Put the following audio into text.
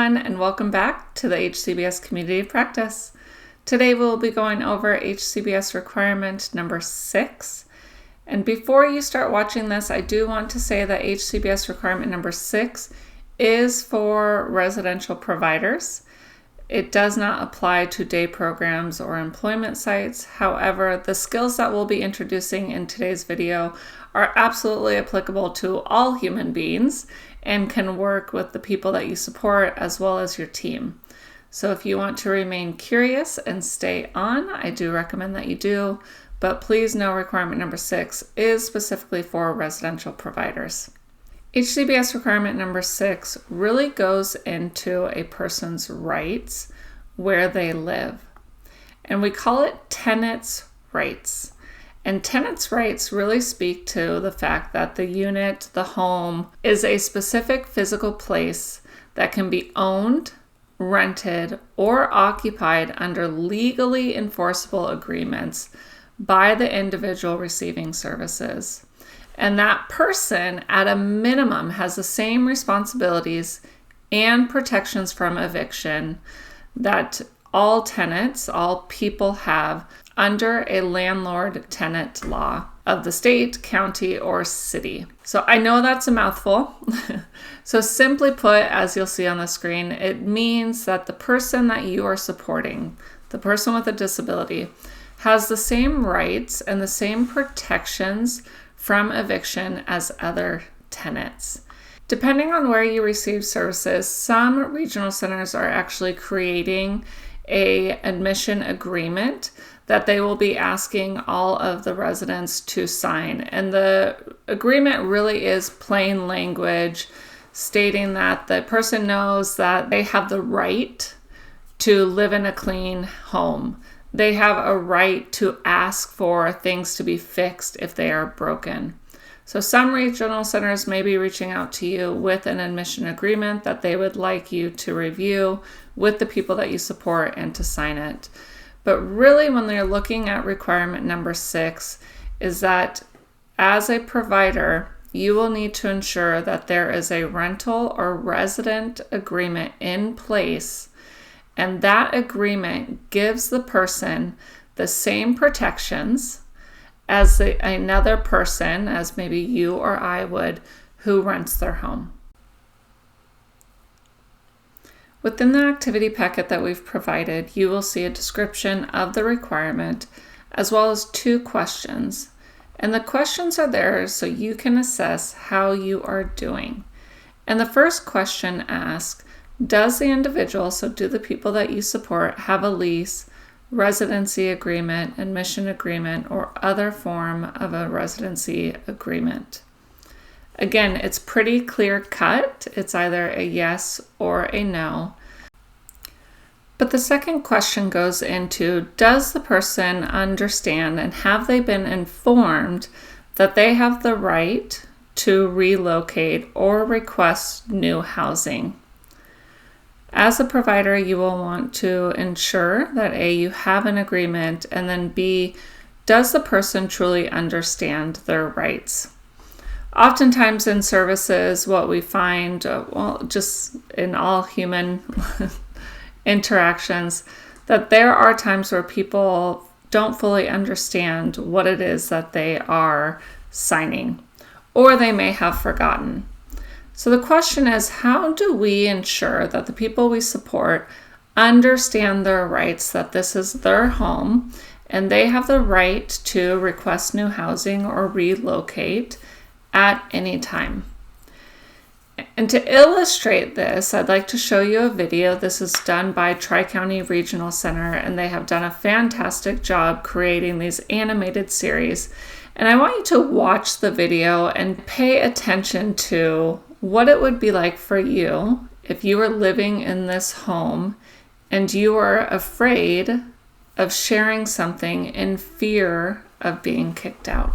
everyone, and welcome back to the HCBS Community of Practice. Today we'll be going over HCBS requirement number 6. And before you start watching this, I do want to say that HCBS requirement number 6 is for residential providers. It does not apply to day programs or employment sites. However, the skills that we'll be introducing in today's video are absolutely applicable to all human beings and can work with the people that you support as well as your team. So if you want to remain curious and stay on, I do recommend that you do, but please know requirement number 6 is specifically for residential providers. HCBS requirement number 6 really goes into a person's rights where they live, and we call it tenants' rights. And tenants' rights really speak to the fact that the unit, the home, is a specific physical place that can be owned, rented, or occupied under legally enforceable agreements by the individual receiving services. And that person, at a minimum, has the same responsibilities and protections from eviction that all tenants, all people have under a landlord-tenant law of the state, county, or city. So I know that's a mouthful. So simply put, as you'll see on the screen, it means that the person that you are supporting, the person with a disability, has the same rights and the same protections from eviction as other tenants. Depending on where you receive services, some regional centers are actually creating an admission agreement that they will be asking all of the residents to sign. And the agreement really is plain language stating that the person knows that they have the right to live in a clean home. They have a right to ask for things to be fixed if they are broken. So some regional centers may be reaching out to you with an admission agreement that they would like you to review with the people that you support and to sign it. But really, when they're looking at requirement number 6, is that as a provider, you will need to ensure that there is a rental or resident agreement in place, and that agreement gives the person the same protections as another person, as maybe you or I would, who rents their home. Within the activity packet that we've provided, you will see a description of the requirement as well as 2 questions. And the questions are there so you can assess how you are doing. And the first question asks, does the individual, so do the people that you support, have a lease, residency agreement, admission agreement, or other form of a residency agreement? Again, it's pretty clear cut. It's either a yes or a no. But the second question goes into, does the person understand and have they been informed that they have the right to relocate or request new housing? As a provider, you will want to ensure that A, you have an agreement, and then B, does the person truly understand their rights? Oftentimes in services, what we find, just in all human interactions, that there are times where people don't fully understand what it is that they are signing, or they may have forgotten. So the question is, how do we ensure that the people we support understand their rights, that this is their home, and they have the right to request new housing or relocate at any time? And to illustrate this, I'd like to show you a video. This is done by Tri-County Regional Center, and they have done a fantastic job creating these animated series. And I want you to watch the video and pay attention to what it would be like for you if you were living in this home and you were afraid of sharing something in fear of being kicked out.